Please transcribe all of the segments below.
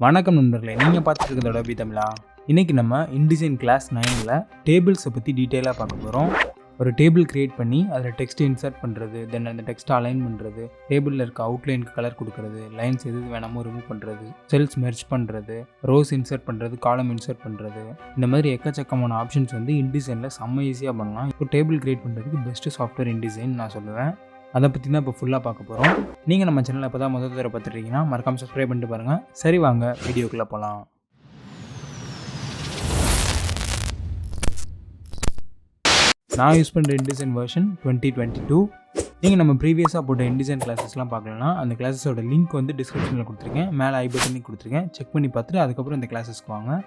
வணக்கம் நண்பர்களே, நீங்கள் பார்த்துட்டு இருக்கிறது Adobe தமிழா. இன்றைக்கி நம்ம InDesign Class 9ல் டேபிள்ஸை பற்றி டீட்டெயிலாக பார்க்க போகிறோம். ஒரு டேபிள் க்ரியேட் பண்ணி அதில் டெக்ஸ்ட் இன்சர்ட் பண்ணுறது, தென் அந்த டெக்ஸ்ட்டை அலைன் பண்ணுறது, டேபிளில் இருக்க அவுட்லைனுக்கு கலர் கொடுக்குறது, லைன்ஸ் எது வேணாமோ ரிமூவ் பண்ணுறது, செல்ஸ் மெர்ஜ் பண்ணுறது, ரோஸ் இன்சர்ட் பண்ணுறது, காலம் இன்சர்ட் பண்ணுறது, இந்த மாதிரி எக்கச்சக்கமான ஆப்ஷன்ஸ் வந்து InDesignல செம்ம ஈஸியாக பண்ணலாம். இப்போ டேபிள் க்ரியேட் பண்ணுறதுக்கு பெஸ்ட்டு சாஃப்ட்வேர் InDesign நான் சொல்லுவேன். அதை பற்றி தான் இப்போ ஃபுல்லாக பார்க்க போகிறோம். நீங்கள் நம்ம சேனலில் இப்போ தான் முதல் தடவை பார்த்துட்டீங்கன்னா மறக்காமல் சப்ஸ்கிரைப் பண்ணிட்டு பாருங்கள். சரி, வாங்க வீடியோக்குள்ளே போகலாம். நான் யூஸ் பண்ணுற InDesign வெர்ஷன் 2022. நீங்கள் நம்ம ப்ரீவியஸாக போட்ட InDesign கிளாஸஸ்லாம் பார்க்கலன்னா அந்த கிளாஸஸோட லிங்க் வந்து டிஸ்கிரிப்ஷனில் கொடுத்துருக்கேன், மேலே ஐ பட்டன்லையும் கொடுத்துருக்கேன். செக் பண்ணி பார்த்துட்டு அதுக்கப்புறம் இந்த கிளாஸஸ்க்கு வாங்க.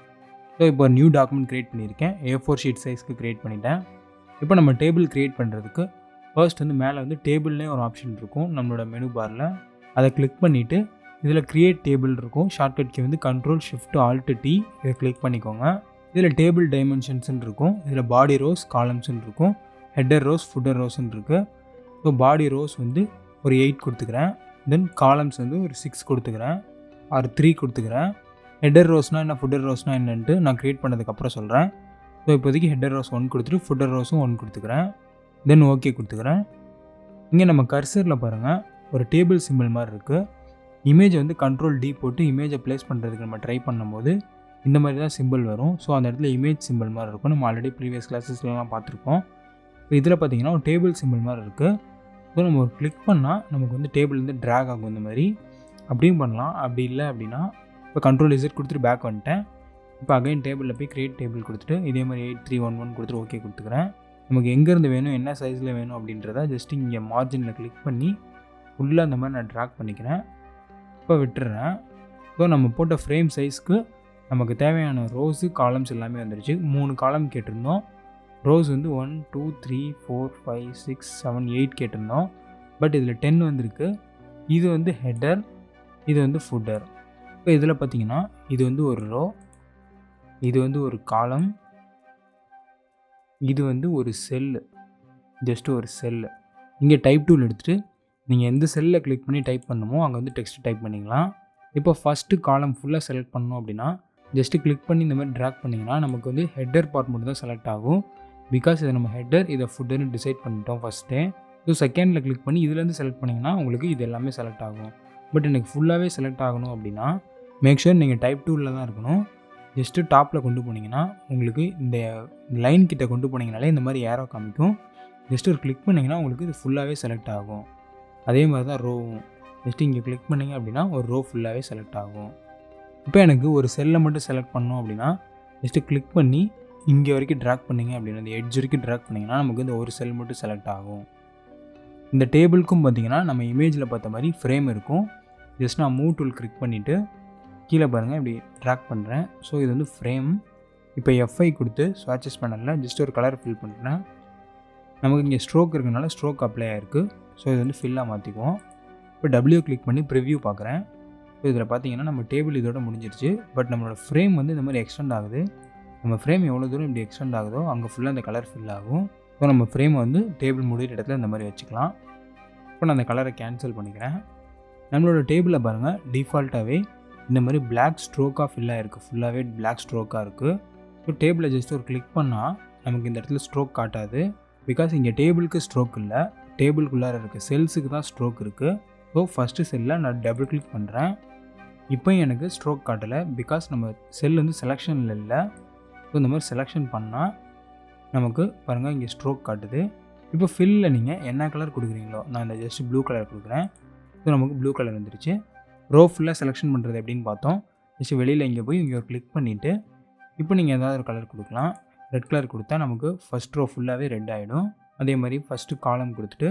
ஸோ இப்போ ஒரு நியூ டாக்குமெண்ட் க்ரியேட் பண்ணியிருக்கேன். A4 ஷீட் சைஸ்க்கு க்ரியேட் பண்ணிட்டேன். இப்போ நம்ம டேபிள் க்ரியேட் பண்ணுறதுக்கு ஃபர்ஸ்ட் வந்து மேலே வந்து டேபிள்னே ஒரு ஆப்ஷன் இருக்கும் நம்மளோட மெனு பாரில். அதை கிளிக் பண்ணிவிட்டு இதில் க்ரியேட் டேபிள் இருக்கும். ஷார்ட்கட் கீ வந்து Ctrl+Shift+Alt+T. இதை கிளிக் பண்ணிக்கோங்க. இதில் டேபிள் டைமென்ஷன்ஸ்ன்னு இருக்கும். இதில் பாடி ரோஸ், காலம்ஸ்ன்னு இருக்கும். ஹெட்டர் ரோஸ், ஃபுட்டர் ரோஸ்ன்னு இருக்குது. ஸோ பாடி ரோஸ் வந்து ஒரு 8 கொடுத்துக்கிறேன். தென் காலம்ஸ் வந்து ஒரு 6 கொடுத்துக்கிறேன், ஒரு 3 கொடுத்துக்கிறேன். ஹெட்டர் ரோஸ்னால் என்ன, ஃபுட்டர் ரோஸ்னால் என்னன்ட்டு நான் க்ரியேட் பண்ணதுக்கப்புறம் சொல்கிறேன். ஸோ இப்போதைக்கு ஹெட்டர் ரோஸ் 1 கொடுத்துட்டு ஃபுட்டர் ரோஸும் 1 கொடுத்துக்கிறேன். தென் ஓகே கொடுத்துக்கிறேன். இங்கே நம்ம கர்சரில் பாருங்கள் ஒரு டேபிள் சிம்பிள் மாதிரி இருக்குது. இமேஜை வந்து Ctrl+D போட்டு இமேஜை ப்ளேஸ் பண்ணுறதுக்கு நம்ம ட்ரை பண்ணும்போது இந்த மாதிரி தான் சிம்பிள் வரும். ஸோ அந்த இடத்துல இமேஜ் சிம்பிள் மாதிரி இருக்கும். நம்ம ஆல்ரெடி ப்ரீவியஸ் கிளாஸஸ்லாம் பார்த்துருக்கோம். இப்போ இதில் பார்த்தீங்கன்னா ஒரு டேபிள் சிம்பிள் மாதிரி இருக்குது. ஸோ நம்ம ஒரு கிளிக் பண்ணால் நமக்கு வந்து டேபிள் வந்து ட்ராக் ஆகும். இந்த மாதிரி அப்படியும் பண்ணலாம். அப்படி இல்லை அப்படின்னா இப்போ Ctrl+Z கொடுத்துட்டு பேக் வந்துட்டேன். இப்போ அகைன் டேபிளில் போய் க்ரியேட் டேபிள் கொடுத்துட்டு இதே மாதிரி 8311 கொடுத்துட்டு ஓகே கொடுத்துக்கிறேன். நமக்கு எங்கேருந்து வேணும், என்ன சைஸில் வேணும் அப்படின்றத ஜஸ்ட் இங்கே மார்ஜினில் கிளிக் பண்ணி ஃபுல்லாக அந்த மாதிரி நான் ட்ராக் பண்ணிக்கிறேன். இப்போ விட்டுறேன். ஸோ நம்ம போட்ட ஃப்ரேம் சைஸ்க்கு நமக்கு தேவையான ரோஸு, காலம்ஸ் எல்லாமே வந்துடுச்சு. 3 காலம் கேட்டிருந்தோம். ரோஸ் வந்து 1 2 3 4 5 6 7 8 கேட்டிருந்தோம். பட் இதில் 10 வந்திருக்கு. இது வந்து ஹெட்டர், இது வந்து ஃபுட்டர். இப்போ இதில் பார்த்தீங்கன்னா இது வந்து ஒரு ரோ, இது வந்து ஒரு காலம், இது வந்து ஒரு செல்லு, ஜஸ்ட்டு ஒரு செல்லு. இங்கே டைப் டூல் எடுத்துகிட்டு நீங்கள் எந்த செல்லில் கிளிக் பண்ணி டைப் பண்ணணுமோ அங்கே வந்து டெக்ஸ்ட் டைப் பண்ணிக்கலாம். இப்போ ஃபஸ்ட்டு காலம் ஃபுல்லாக செலக்ட் பண்ணணும் அப்படின்னா ஜஸ்ட்டு கிளிக் பண்ணி இந்த மாதிரி ட்ராக் பண்ணிங்கன்னா நமக்கு வந்து ஹெட்டர் பார்ட் மட்டும் தான் செலக்ட் ஆகும். பிகாஸ் இதை நம்ம ஹெட்டர், இதை ஃபுட்டர்னு டிசைட் பண்ணிட்டோம் ஃபஸ்ட்டே. ஸோ செகண்டில் கிளிக் பண்ணி இதுலேருந்து செலக்ட் பண்ணிங்கன்னா உங்களுக்கு இது எல்லாமே செலக்ட் ஆகும். பட் எனக்கு ஃபுல்லாகவே செலக்ட் ஆகணும் அப்படின்னா மேக் ஷூர் நீங்கள் டைப் டூலில் தான் இருக்கணும். ஜஸ்ட்டு டாப்பில் கொண்டு போனீங்கன்னா உங்களுக்கு இந்த லைன் கிட்ட கொண்டு போனீங்கனாலே இந்த மாதிரி ஏரோ காமிக்கும். ஜஸ்ட்டு ஒரு கிளிக் பண்ணிங்கன்னா உங்களுக்கு இது ஃபுல்லாகவே செலக்ட் ஆகும். அதே மாதிரி தான் ரோவும். ஜஸ்ட்டு இங்கே கிளிக் பண்ணிங்க அப்படின்னா ஒரு ரோ ஃபுல்லாகவே செலக்ட் ஆகும். இப்போ எனக்கு ஒரு செல்லை மட்டும் செலக்ட் பண்ணோம் அப்படின்னா ஜஸ்ட்டு கிளிக் பண்ணி இங்கே வரைக்கும் ட்ராக் பண்ணிங்க அப்படின்னா இந்த எட்ஜ் வரைக்கும் ட்ராக் பண்ணிங்கன்னா நமக்கு இந்த ஒரு செல் மட்டும் செலக்ட் ஆகும். இந்த டேபிளுக்கும் பார்த்திங்கன்னா நம்ம இமேஜில் பார்த்த மாதிரி ஃப்ரேம் இருக்கும். ஜஸ்ட் நான் மூவ் டூல் கிளிக் பண்ணிவிட்டு கீழே பாருங்கள் இப்படி ட்ராக் பண்ணுறேன். ஸோ இது வந்து ஃப்ரேம். இப்போ F5 கொடுத்து ஸ்வாட்சஸ் பண்ணல ஜஸ்ட் ஒரு கலர் ஃபில் பண்ணுறேன். நமக்கு இங்கே ஸ்ட்ரோக் இருக்கிறனால ஸ்ட்ரோக் அப்ளை ஆகிருக்கு. ஸோ இது வந்து ஃபில்லாக மாற்றிக்குவோம். இப்போ W கிளிக் பண்ணி ப்ரிவ்யூ பார்க்குறேன். ஸோ இதில் பார்த்தீங்கன்னா நம்ம டேபிள் இதோட முடிஞ்சிருச்சு. பட் நம்மளோட ஃப்ரேம் வந்து இந்த மாதிரி எக்ஸ்டெண்ட் ஆகுது. நம்ம ஃப்ரேம் எவ்வளோ தூரம் இப்படி எக்ஸ்டெண்ட் ஆகுதோ அங்கே ஃபுல்லாக அந்த கலர் ஃபில் ஆகும். ஸோ நம்ம ஃப்ரேமை வந்து டேபிள் முடிகிற இடத்துல இந்த மாதிரி வச்சுக்கலாம். இப்போ நான் அந்த கலரை கேன்சல் பண்ணிக்கிறேன். நம்மளோட டேபிளில் பாருங்கள் டிஃபால்ட்டாகவே இந்த மாதிரி பிளாக் ஸ்ட்ரோக்காக ஃபில்லாக இருக்குது. ஃபுல்லாகவே பிளாக் ஸ்ட்ரோக்காக இருக்குது. ஸோ டேபிளை ஜஸ்ட் ஒரு கிளிக் பண்ணால் நமக்கு இந்த இடத்துல ஸ்ட்ரோக் காட்டாது. பிகாஸ் இங்கே டேபிளுக்கு ஸ்ட்ரோக் இல்லை, டேபிளுக்குள்ளார இருக்குது செல்ஸுக்கு தான் ஸ்ட்ரோக் இருக்குது. ஸோ ஃபஸ்ட்டு செல்லில் நான் டபுள் கிளிக் பண்ணுறேன். இப்போ எனக்கு ஸ்ட்ரோக் காட்டலை. பிகாஸ் நம்ம செல் வந்து செலெக்ஷனில் இல்லை. ஸோ இந்த மாதிரி செலெக்ஷன் பண்ணால் நமக்கு பாருங்கள் இங்கே ஸ்ட்ரோக் காட்டுது. இப்போ ஃபில்லில் நீங்கள் என்ன கலர் கொடுக்குறீங்களோ, நான் இந்த ஜஸ்ட் ப்ளூ கலர் கொடுக்குறேன். ஸோ நமக்கு ப்ளூ கலர் வந்துருச்சு. ரோ ஃபுல்லாக செலெக்ஷன் பண்ணுறது எப்படின்னு பார்த்தோம். ஜஸ்ட் வெளியில் இங்கே போய் இங்கே ஒரு கிளிக் பண்ணிவிட்டு இப்போ நீங்கள் ஏதாவது ஒரு கலர் கொடுக்கலாம். ரெட் கலர் கொடுத்தா நமக்கு ஃபஸ்ட் ரோ ஃபுல்லாகவே ரெட் ஆகிடும். அதே மாதிரி ஃபஸ்ட்டு காலம் கொடுத்துட்டு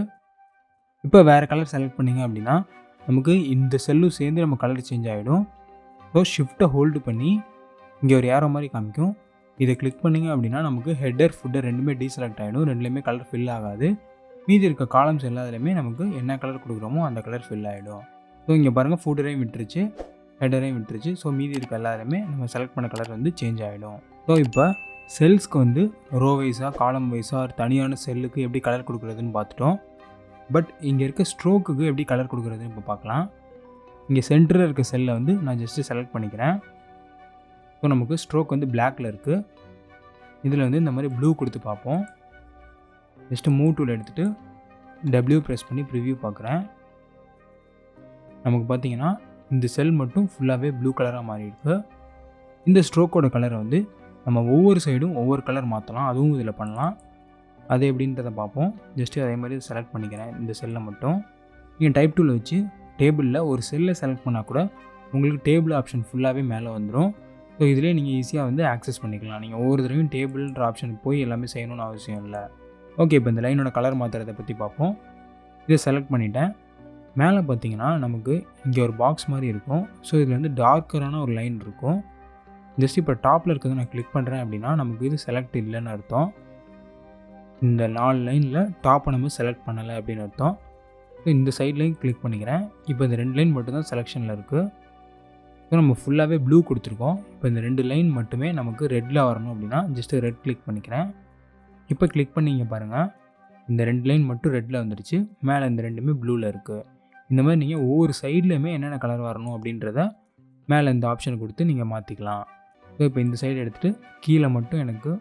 இப்போ வேறு கலர் செலக்ட் பண்ணிங்க அப்படின்னா நமக்கு இந்த செல்லும் சேர்ந்து நம்ம கலர் சேஞ்ச் ஆகிடும். ஸோ ஷிஃப்ட்டை ஹோல்டு பண்ணி இங்கே ஒரு ஏரோ மாதிரி காமிக்கும். இதை கிளிக் பண்ணிங்க அப்படின்னா நமக்கு ஹெட்டர், ஃபுட்டர் ரெண்டுமே டீசெலக்ட் ஆகிடும். ரெண்டுலேயுமே கலர் ஃபில் ஆகாது. மீதி இருக்க காலம்ஸ் எல்லாத்துலேயுமே நமக்கு என்ன கலர் கொடுக்குறோமோ அந்த கலர் ஃபில் ஆகிடும். ஸோ இங்கே பாருங்கள் ஃபுட்டரையும் விட்டுருச்சு, ஹெட்டரையும் விட்டுருச்சு. ஸோ மீதி இருக்க எல்லாருமே நம்ம செலக்ட் பண்ண கலர் வந்து சேஞ்ச் ஆகிடும். ஸோ இப்போ செல்ஸ்க்கு வந்து ரோ வைஸாக, காலம் வைஸாக தனியான செல்லுக்கு எப்படி கலர் கொடுக்குறதுன்னு பார்த்துட்டோம். பட் இங்கே இருக்க ஸ்ட்ரோக்குக்கு எப்படி கலர் கொடுக்குறதுன்னு இப்போ பார்க்கலாம். இங்கே சென்டரில் இருக்க செல்லை வந்து நான் ஜஸ்ட்டு செலக்ட் பண்ணிக்கிறேன். ஸோ நமக்கு ஸ்ட்ரோக் வந்து பிளாக்கில் இருக்குது. இதில் வந்து இந்த மாதிரி ப்ளூ கொடுத்து பார்ப்போம். ஜஸ்ட்டு மூவ் டூல் எடுத்துகிட்டு W ப்ரெஸ் பண்ணி ப்ரிவ்யூ பார்க்குறேன். நமக்கு பார்த்தீங்கன்னா இந்த செல் மட்டும் ஃபுல்லாகவே ப்ளூ கலராக மாறியிருக்கு. இந்த ஸ்ட்ரோக்கோட கலரை வந்து நம்ம ஒவ்வொரு சைடும் ஒவ்வொரு கலர் மாற்றலாம். அதுவும் இதில் பண்ணலாம். அது எப்படின்றத பார்ப்போம். ஜஸ்ட்டு அதே மாதிரி செலக்ட் பண்ணிக்கிறேன் இந்த செல்லை மட்டும். நீங்கள் டைப் டூலை வச்சு டேபிளில் ஒரு செல்லை செலக்ட் பண்ணால் கூட உங்களுக்கு டேபிள் ஆப்ஷன் ஃபுல்லாகவே மேலே வந்துடும். ஸோ இதிலே நீங்கள் ஈஸியாக வந்து ஆக்சஸ் பண்ணிக்கலாம். நீங்கள் ஒவ்வொரு தடவையும் டேபிள்ன்ற ஆப்ஷனுக்கு போய் எல்லாமே செய்யணும்னு அவசியம் இல்லை. ஓகே, இப்போ இந்த லைனோட கலர் மாற்றுறதை பற்றி பார்ப்போம். இதை செலக்ட் பண்ணிட்டேன். மேலே பார்த்தீங்கன்னா நமக்கு இங்கே ஒரு பாக்ஸ் மாதிரி இருக்கும். ஸோ இதில் வந்து டார்க்கரான ஒரு லைன் இருக்கும். ஜஸ்ட் இப்போ டாப்பில் இருக்கிறத நான் கிளிக் பண்ணுறேன் அப்படின்னா நமக்கு இது செலக்ட் இல்லைன்னு அர்த்தம். இந்த 4 லைனில் டாப்பை நம்ம செலக்ட் பண்ணலை அப்படின்னு அர்த்தம். ஸோ இந்த சைட்லையும் கிளிக் பண்ணிக்கிறேன். இப்போ இந்த 2 லைன் மட்டும்தான் செலெக்ஷனில் இருக்குது. ஸோ நம்ம ஃபுல்லாகவே ப்ளூ கொடுத்துருக்கோம். இப்போ இந்த 2 லைன் மட்டுமே நமக்கு ரெட்டில் வரணும் அப்படின்னா ஜஸ்ட்டு ரெட் கிளிக் பண்ணிக்கிறேன். இப்போ கிளிக் பண்ணிங்க பாருங்கள், இந்த 2 லைன் மட்டும் ரெட்டில் வந்துடுச்சு. மேலே இந்த 2மே ப்ளூவில் இருக்குது. இந்த மாதிரி நீங்கள் ஒவ்வொரு சைட்லையுமே என்னென்ன கலர் வரணும் அப்படின்றத மேலே இந்த ஆப்ஷனை கொடுத்து நீங்கள் மாற்றிக்கலாம். ஸோ இப்போ இந்த சைடு எடுத்துகிட்டு கீழே மட்டும் எனக்கு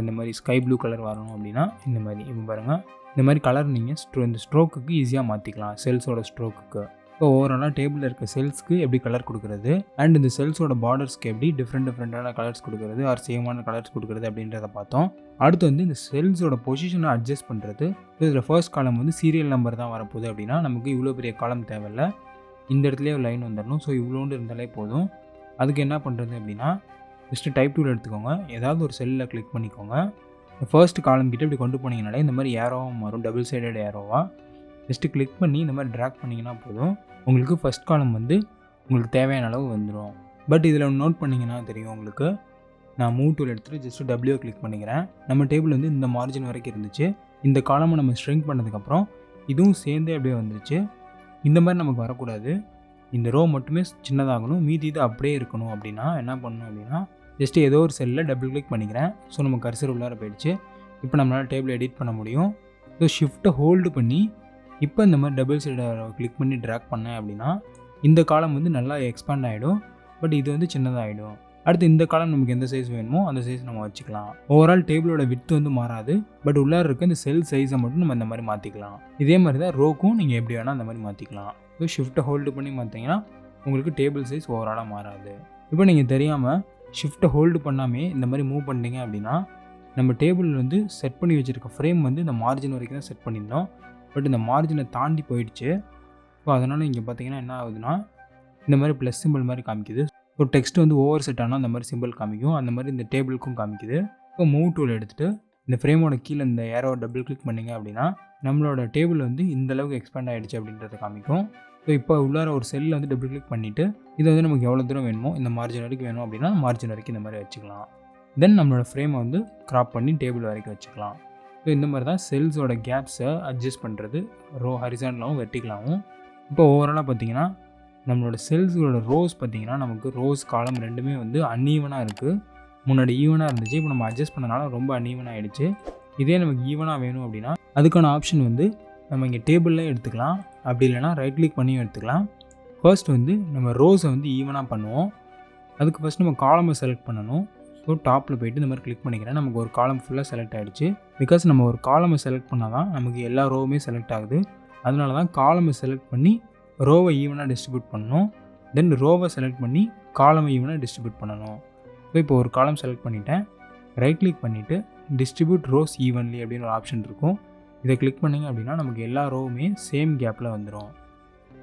இந்த மாதிரி ஸ்கை ப்ளூ கலர் வரணும் அப்படின்னா இந்த மாதிரி இப்போ பாருங்கள், இந்த மாதிரி கலர் நீங்கள் இந்த ஸ்ட்ரோக்குக்கு ஈஸியாக மாற்றிக்கலாம். செல்ஸோட ஸ்ட்ரோக்குக்கு. ஸோ ஓவராலாக டேபிளில் இருக்க செல்ஸ்க்கு எப்படி கலர் கொடுக்குறது அண்ட் இந்த செல்ஸோட பார்டர்ஸ்க்கு எப்படி டிஃப்ரெண்ட்டான கலர்ஸ் கொடுக்குறது ஆர் சேமான கலர்ஸ் கொடுக்குறது அப்படின்றத பார்த்தோம். அடுத்து வந்து இந்த செல்ஸோட பொசிஷனை அட்ஜஸ்ட் பண்ணுறது. ஸோ இதில் ஃபர்ஸ்ட் காலம் வந்து சீரியல் நம்பர் தான் வரப்போகுது அப்படின்னா நமக்கு இவ்வளோ பெரிய காலம் தேவையில்லை. இந்த இடத்துலேயே ஒரு லைன் வந்துடணும். ஸோ இவ்வளோண்டு இருந்தாலே போதும். அதுக்கு என்ன பண்ணுறது அப்படின்னா ஜஸ்ட்டு டைப் டூல் எடுத்துக்கோங்க. ஏதாவது ஒரு செல்லில் கிளிக் பண்ணிக்கோங்க. ஃபர்ஸ்ட் காலம் கிட்ட இப்படி கொண்டு போனீங்கனாலே இந்த மாதிரி ஏரோவாக மாறும். டபுள் சைடட் ஏரோவாக ஜஸ்ட்டு கிளிக் பண்ணி இந்த மாதிரி ட்ராக் பண்ணிங்கன்னா போதும். உங்களுக்கு ஃபஸ்ட் காலம் வந்து உங்களுக்கு தேவையான அளவு வந்துடும். பட் இதில் நோட் பண்ணிங்கன்னா தெரியும் உங்களுக்கு. நான் மூவ் டூல் எடுத்துகிட்டு ஜஸ்ட்டு W கிளிக் பண்ணிக்கிறேன். நம்ம டேபிள் வந்து இந்த மார்ஜின் வரைக்கும் இருந்துச்சு. இந்த காலமை நம்ம ஷ்ரிங்க் பண்ணதுக்கப்புறம் இதுவும் சேர்ந்தே அப்படியே வந்துருச்சு. இந்த மாதிரி நமக்கு வரக்கூடாது. இந்த ரோ மட்டுமே சின்னதாகணும். மீதி இது அப்படியே இருக்கணும் அப்படின்னா என்ன பண்ணணும் அப்படின்னா ஜஸ்ட்டு ஏதோ ஒரு செல்லில் டபுள் கிளிக் பண்ணிக்கிறேன். ஸோ நம்ம கர்சர் உள்ளார போயிடுச்சு. இப்போ நம்மளால் டேபிள் எடிட் பண்ண முடியும். ஸோ ஷிஃப்ட்டை ஹோல்டு பண்ணி இப்போ இந்த மாதிரி டபுள் சைடை கிளிக் பண்ணி ட்ராக் பண்ணேன் அப்படின்னா இந்த காலம் வந்து நல்லா எக்ஸ்பேண்ட் ஆகிடும். பட் இது வந்து சின்னதாகிடும். அடுத்து இந்த காலம் நமக்கு எந்த சைஸ் வேணுமோ அந்த சைஸ் நம்ம வச்சுக்கலாம். ஓவரால் டேபிளோட விட்த் வந்து மாறாது. பட் உள்ளார இருக்க இந்த செல் சைஸை மட்டும் நம்ம இந்த மாதிரி மாற்றிக்கலாம். இதே மாதிரி தான் ரோக்கும் நீங்கள் எப்படி வேணால் அந்த மாதிரி மாற்றிக்கலாம். ஸோ ஷிஃப்ட்டை ஹோல்டு பண்ணி மாற்றிங்கன்னா உங்களுக்கு டேபிள் சைஸ் ஓவராலாக மாறாது. இப்போ நீங்கள் தெரியாமல் ஷிஃப்ட்டை ஹோல்டு பண்ணாமே இந்த மாதிரி மூவ் பண்ணிட்டீங்க அப்படின்னா நம்ம டேபிள் வந்து செட் பண்ணி வச்சுருக்க ஃப்ரேம் வந்து இந்த மார்ஜின் வரைக்கும் தான் செட் பண்ணியிருந்தோம். பட் இந்த மார்ஜினை தாண்டி போயிடுச்சு. ஸோ அதனால் இங்கே பார்த்தீங்கன்னா என்ன ஆகுதுன்னா இந்த மாதிரி ப்ளஸ் சிம்பிள் மாதிரி காமிக்குது. ஸோ டெக்ஸ்ட் வந்து ஓவர் செட் ஆனால் அந்த மாதிரி சிம்பிள் காமிக்கும். அந்த மாதிரி இந்த டேபிளுக்கும் காமிக்குது. இப்போ மூவ் டூல் எடுத்துகிட்டு இந்த ஃப்ரேமோட கீழே இந்த ஏரோ டபுள் கிளிக் பண்ணிங்க அப்படின்னா நம்மளோட டேபிள் வந்து இந்த அளவுக்கு எக்ஸ்பேண்ட் ஆகிடுச்சு அப்படின்றத காமிக்கும். ஸோ இப்போ உள்ளார ஒரு செல்லில் வந்து டபுள் கிளிக் பண்ணிவிட்டு இதை வந்து நமக்கு எவ்வளோ தூரம் வேணுமோ இந்த மார்ஜின் வரைக்கும் வேணும் அப்படின்னா மார்ஜின் வரைக்கும் இந்த மாதிரி வச்சுக்கலாம். தென் நம்மளோட ஃப்ரேமை வந்து க்ராப் பண்ணி டேபிள் வரைக்கும் வச்சுக்கலாம். ஸோ இந்த மாதிரி தான் செல்ஸோட கேப்ஸை அட்ஜஸ்ட் பண்ணுறது ரோ ஹரிசாண்டலாகவும் வெர்டிகலாகவும். இப்போ ஓவராலாக பார்த்தீங்கன்னா நம்மளோட செல்ஸோட ரோஸ் பார்த்தீங்கன்னா நமக்கு ரோஸ் காலம் ரெண்டுமே வந்து அன்ஈவனாக இருக்குது. முன்னாடி ஈவனாக இருந்துச்சு. இப்போ நம்ம அட்ஜஸ்ட் பண்ணனால ரொம்ப அன்ஈவனாக ஆகிடுச்சு. இதே நமக்கு ஈவனாக வேணும் அப்படின்னா அதுக்கான ஆப்ஷன் வந்து நம்ம இங்கே டேபிளில் எடுத்துக்கலாம். அப்படி இல்லைனா ரைட் கிளிக் பண்ணியும் எடுத்துக்கலாம். ஃபர்ஸ்ட் வந்து நம்ம ரோஸை வந்து ஈவனாக பண்ணுவோம். அதுக்கு ஃபஸ்ட் நம்ம காலமை செலக்ட் பண்ணணும். ஸோ டாப்பில் போய்ட்டு இந்த மாதிரி கிளிக் பண்ணிக்கிறேன். நமக்கு ஒரு காலம் ஃபுல்லாக செலக்ட் ஆகிடுச்சு. பிகாஸ் நம்ம ஒரு காலமை செலக்ட் பண்ணால் தான் நமக்கு எல்லா ரோவுமே செலக்ட் ஆகுது. அதனால தான் காலமை செலக்ட் பண்ணி ரோவை ஈவனாக டிஸ்ட்ரிபியூட் பண்ணணும். தென் ரோவை செலக்ட் பண்ணி காலமை ஈவனாக டிஸ்ட்ரிபியூட் பண்ணணும். ஸோ இப்போ ஒரு காலம் செலக்ட் பண்ணிவிட்டேன். ரைட் கிளிக் பண்ணிவிட்டு டிஸ்ட்ரிபியூட் ரோஸ் ஈவன்லி அப்படின்னு ஒரு ஆப்ஷன் இருக்கும். இதை கிளிக் பண்ணிங்க அப்படின்னா நமக்கு எல்லா ரோவுமே சேம் கேப்பில் வந்துடும்.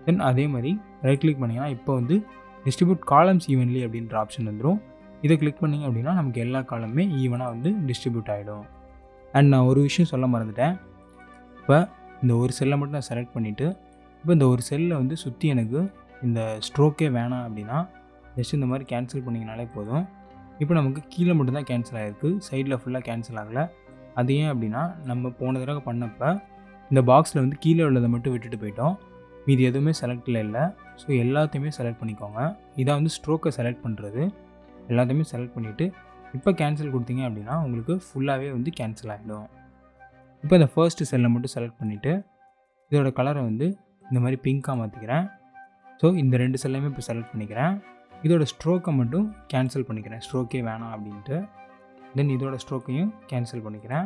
தென் அதே மாதிரி ரைட் கிளிக் பண்ணிங்கன்னா இப்போ வந்து டிஸ்ட்ரிபியூட் காலம்ஸ் ஈவன்லி அப்படின்ற ஆப்ஷன் வந்துடும். இதை கிளிக் பண்ணிங்க அப்படின்னா நமக்கு எல்லா காலமுமே ஈவனாக வந்து டிஸ்ட்ரிபியூட் ஆகிடும். அண்ட் நான் ஒரு விஷயம் சொல்ல மறந்துட்டேன். இப்போ இந்த ஒரு செல்லை மட்டும் நான் செலக்ட் பண்ணிவிட்டு இப்போ இந்த ஒரு செல்லை வந்து சுற்றி எனக்கு இந்த ஸ்ட்ரோக்கே வேணாம் அப்படின்னா ஜஸ்ட் இந்த மாதிரி கேன்சல் பண்ணிங்கனாலே போதும். இப்போ நமக்கு கீழே மட்டும்தான் கேன்சல் ஆகிருக்கு. சைடில் ஃபுல்லாக கேன்சல் ஆகலை. அது ஏன் அப்படின்னா நம்ம போன தடவை பண்ணப்போ இந்த பாக்ஸில் வந்து கீழே உள்ளதை மட்டும் விட்டுட்டு போயிட்டோம். மீதி எதுவுமே செலக்டில் இல்லை. ஸோ எல்லாத்தையுமே செலக்ட் பண்ணிக்கோங்க. இதான் வந்து ஸ்ட்ரோக்கை செலக்ட் பண்ணுறது. எல்லாத்தையுமே செலக்ட் பண்ணிவிட்டு இப்போ கேன்சல் கொடுத்தீங்க அப்படின்னா உங்களுக்கு ஃபுல்லாகவே வந்து கேன்சல் ஆகிடும். இப்போ இந்த ஃபர்ஸ்ட்டு செல்லை மட்டும் செலக்ட் பண்ணிவிட்டு இதோட கலரை வந்து இந்த மாதிரி பிங்காக மாற்றிக்கிறேன். ஸோ இந்த 2 செல்லையுமே இப்போ செலக்ட் பண்ணிக்கிறேன். இதோட ஸ்ட்ரோக்கை மட்டும் கேன்சல் பண்ணிக்கிறேன். ஸ்ட்ரோக்கே வேணாம் அப்படின்ட்டு. தென் இதோட ஸ்ட்ரோக்கையும் கேன்சல் பண்ணிக்கிறேன்.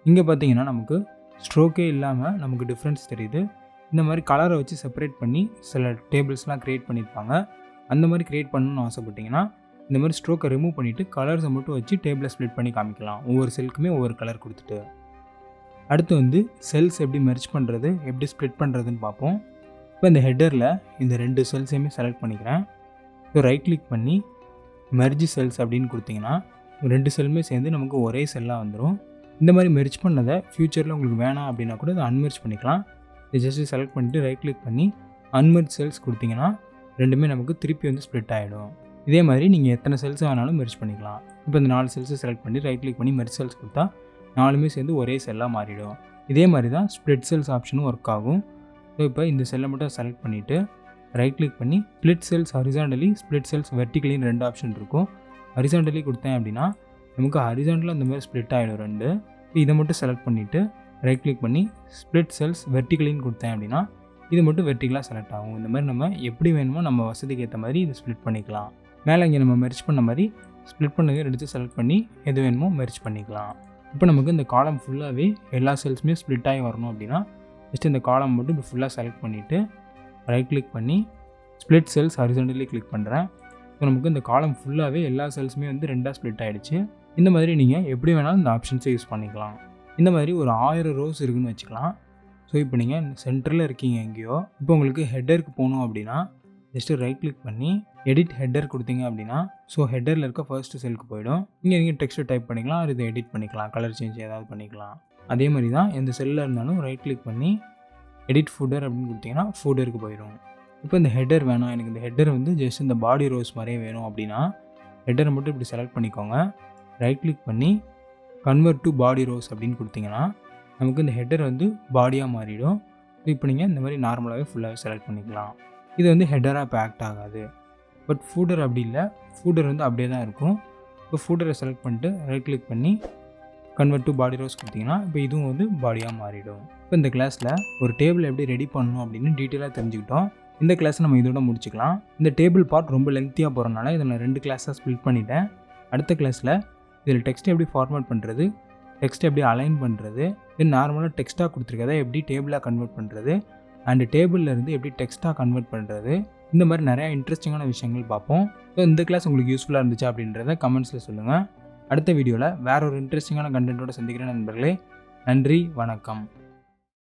இங்கே பார்த்தீங்கன்னா நமக்கு ஸ்ட்ரோக்கே இல்லாமல் நமக்கு டிஃப்ரென்ஸ் தெரியுது. இந்த மாதிரி கலரை வச்சு செப்பரேட் பண்ணி சில டேபிள்ஸ்லாம் க்ரியேட் பண்ணியிருப்பாங்க. அந்த மாதிரி க்ரியேட் பண்ணணும்னு ஆசைப்பட்டிங்கன்னா இந்த மாதிரி ஸ்ட்ரோக்கை ரிமூவ் பண்ணிவிட்டு கலர்ஸை மட்டும் வச்சு டேபிளை ஸ்ப்ளிட் பண்ணி காமிக்கலாம். ஒவ்வொரு செல்லுக்குமே ஒவ்வொரு கலர் கொடுத்துட்டு. அடுத்து வந்து செல்ஸ் எப்படி மெர்ஜ் பண்ணுறது, எப்படி ஸ்ப்ளிட் பண்ணுறதுன்னு பார்ப்போம். இப்போ இந்த ஹெட்டரில் இந்த 2 செல்ஸையுமே செலக்ட் பண்ணிக்கிறேன். ஸோ ரைட் கிளிக் பண்ணி மெர்ஜ் செல்ஸ் அப்படின்னு கொடுத்தீங்கன்னா 2 செல்லுமே சேர்ந்து நமக்கு ஒரே செல்லாக வந்துடும். இந்த மாதிரி மெர்ஜ் பண்ணதை ஃப்யூச்சரில் உங்களுக்கு வேணாம் அப்படின்னா கூட அதை அன்மெர்ஜ் பண்ணிக்கலாம். இதை ஜஸ்ட் செலக்ட் பண்ணிவிட்டு ரைட் கிளிக் பண்ணி அன்மெர்ஜ் செல்ஸ் கொடுத்தீங்கன்னா ரெண்டுமே நமக்கு திருப்பி வந்து ஸ்ப்ளிட் ஆகிடும். இதே மாதிரி நீங்கள் எத்தனை செல்ஸ் வேணாலும் மெர்ஜ் பண்ணிக்கலாம். இப்போ இந்த 4 செல்ஸை செலக்ட் பண்ணி ரைட் கிளிக் பண்ணி மெர்ஜ் செல்ஸ் கொடுத்தா 4மே சேர்ந்து ஒரே செல்லாக மாறிடும். இதே மாதிரி தான் ஸ்ப்ளிட் செல்ஸ் ஆப்ஷனும் ஒர்க் ஆகும். ஸோ இப்போ இந்த செல்லை மட்டும் செலக்ட் பண்ணிவிட்டு ரைட் கிளிக் பண்ணி split cells horizontally, split cells வெர்டிகலின்னு 2 ஆப்ஷன் இருக்கும். ஹரிசாண்டலி கொடுத்தேன் அப்படின்னா நமக்கு ஹரிசாண்டலில் அந்த மாதிரி ஸ்ப்ளிட் ஆகிடும் 2. இதை மட்டும் செலக்ட் பண்ணிவிட்டு ரைட் கிளிக் பண்ணி ஸ்ப்ளிட் செல்ஸ் வெர்டிகலின்னு கொடுத்தேன் அப்படின்னா இது மட்டும் வெர்டிகலாக செலக்ட் ஆகும். இந்த மாதிரி நம்ம எப்படி வேணுமோ நம்ம வசதிக்கு ஏற்ற மாதிரி இதை ஸ்ப்ளிட் பண்ணிக்கலாம். மேலே இங்கே நம்ம மெர்ஜ் பண்ண மாதிரி ஸ்ப்ளிட் பண்ணதை எடுத்து செலக்ட் பண்ணி எது வேணுமோ மெர்ஜ் பண்ணிக்கலாம். இப்போ நமக்கு இந்த காலம் ஃபுல்லாகவே எல்லா செல்ஸுமே ஸ்ப்ளிட் ஆகி வரணும் அப்படின்னா ஜஸ்ட் இந்த காலம் மட்டும் இப்போ ஃபுல்லாக செலக்ட் பண்ணிவிட்டு ரைட் கிளிக் பண்ணி ஸ்ப்ளிட் செல்ஸ் ஹரிசாண்டலி கிளிக் பண்ணுறேன். ஸோ நமக்கு இந்த காலம் ஃபுல்லாகவே எல்லா செல்ஸுமே வந்து 2ஆக ஸ்ப்ளிட் ஆகிடுச்சு. இந்த மாதிரி நீங்கள் எப்படி வேணாலும் இந்த ஆப்ஷன்ஸை யூஸ் பண்ணிக்கலாம். இந்த மாதிரி ஒரு 1000 ரோஸ் இருக்குதுன்னு வச்சுக்கலாம். ஸோ இப்போ நீங்கள் சென்டரில் இருக்கீங்க எங்கேயோ. இப்போ உங்களுக்கு ஹெட்டருக்கு போகணும் அப்படின்னா ஜஸ்ட்டு ரைட் கிளிக் பண்ணி எடிட் ஹெட்டர் கொடுத்தீங்க அப்படின்னா ஸோ ஹெட்டரில் இருக்க ஃபர்ஸ்ட்டு செல்லுக்கு போயிடும். இங்கே நீங்கள் டெக்ஸ்ட்டை டைப் பண்ணிக்கலாம், இதை எடிட் பண்ணிக்கலாம், கலர் சேஞ்ச் ஏதாவது பண்ணிக்கலாம். அதே மாதிரி தான் எந்த செல்லில் இருந்தாலும் ரைட் கிளிக் பண்ணி எடிட் ஃபுட்டர் அப்படின்னு கொடுத்தீங்கன்னா ஃபுட்டருக்கு போயிடும். இப்போ இந்த ஹெட்டர் வேணாம், எனக்கு இந்த ஹெட்டர் வந்து ஜஸ்ட் இந்த பாடி ரோஸ் மாதிரியே வேணும் அப்படின்னா ஹெட்டரை மட்டும் இப்படி செலக்ட் பண்ணிக்கோங்க. ரைட் கிளிக் பண்ணி கன்வெர்ட் டு பாடி ரோஸ் அப்படின்னு கொடுத்தீங்கன்னா நமக்கு இந்த ஹெட்டர் வந்து பாடியாக மாறிடும். இப்போ நீங்கள் இந்த மாதிரி நார்மலாகவே ஃபுல்லாகவே செலக்ட் பண்ணிக்கலாம். இது வந்து ஹெட்டராக இப்போ ஆக்ட் ஆகாது. பட் ஃபூட்டர் அப்படி இல்லை, ஃபூட்டர் வந்து அப்படியே தான் இருக்கும். இப்போ ஃபூட்டரை செலக்ட் பண்ணிட்டு ரைட் கிளிக் பண்ணி கன்வெர்ட் டு பாடி ரோஸ் கொடுத்தீங்கன்னா இப்போ இதுவும் வந்து பாடியாக மாறிடும். இப்போ இந்த கிளாஸில் ஒரு டேபிள் எப்படி ரெடி பண்ணணும் அப்படின்னு டீட்டெயிலாக தெரிஞ்சுக்கிட்டோம். இந்த கிளாஸை நம்ம இதோட முடிச்சுக்கலாம். இந்த டேபிள் பார்ட் ரொம்ப லென்த்தியாக போகிறனால இதை நான் 2 கிளாஸாக ஸ்ப்ளிட் பண்ணிட்டேன். அடுத்த கிளாஸில் இதில் டெக்ஸ்ட் எப்படி ஃபார்மேட் பண்ணுறது, டெக்ஸ்ட் எப்படி அலைன் பண்ணுறது, தென் நார்மலாக டெக்ஸ்ட்டாக கொடுத்துருக்கதை எப்படி டேபிளாக கன்வெர்ட் பண்ணுறது, அண்ட் டேபிளில் இருந்து எப்படி டெக்ஸ்ட்டாக கன்வெர்ட் பண்ணுறது, இந்த மாதிரி நிறையா இன்ட்ரெஸ்டிங்கான விஷயங்கள் பார்ப்போம். ஸோ இந்த கிளாஸ் உங்களுக்கு யூஸ்ஃபுல்லாக இருந்துச்சு அப்படின்றத கமெண்ட்ஸில் சொல்லுங்கள். அடுத்த வீடியோவில் வேற ஒரு இன்ட்ரெஸ்டிங்கான கண்டென்ட்டோட சந்திக்கிறேன் நண்பர்களே. நன்றி, வணக்கம்.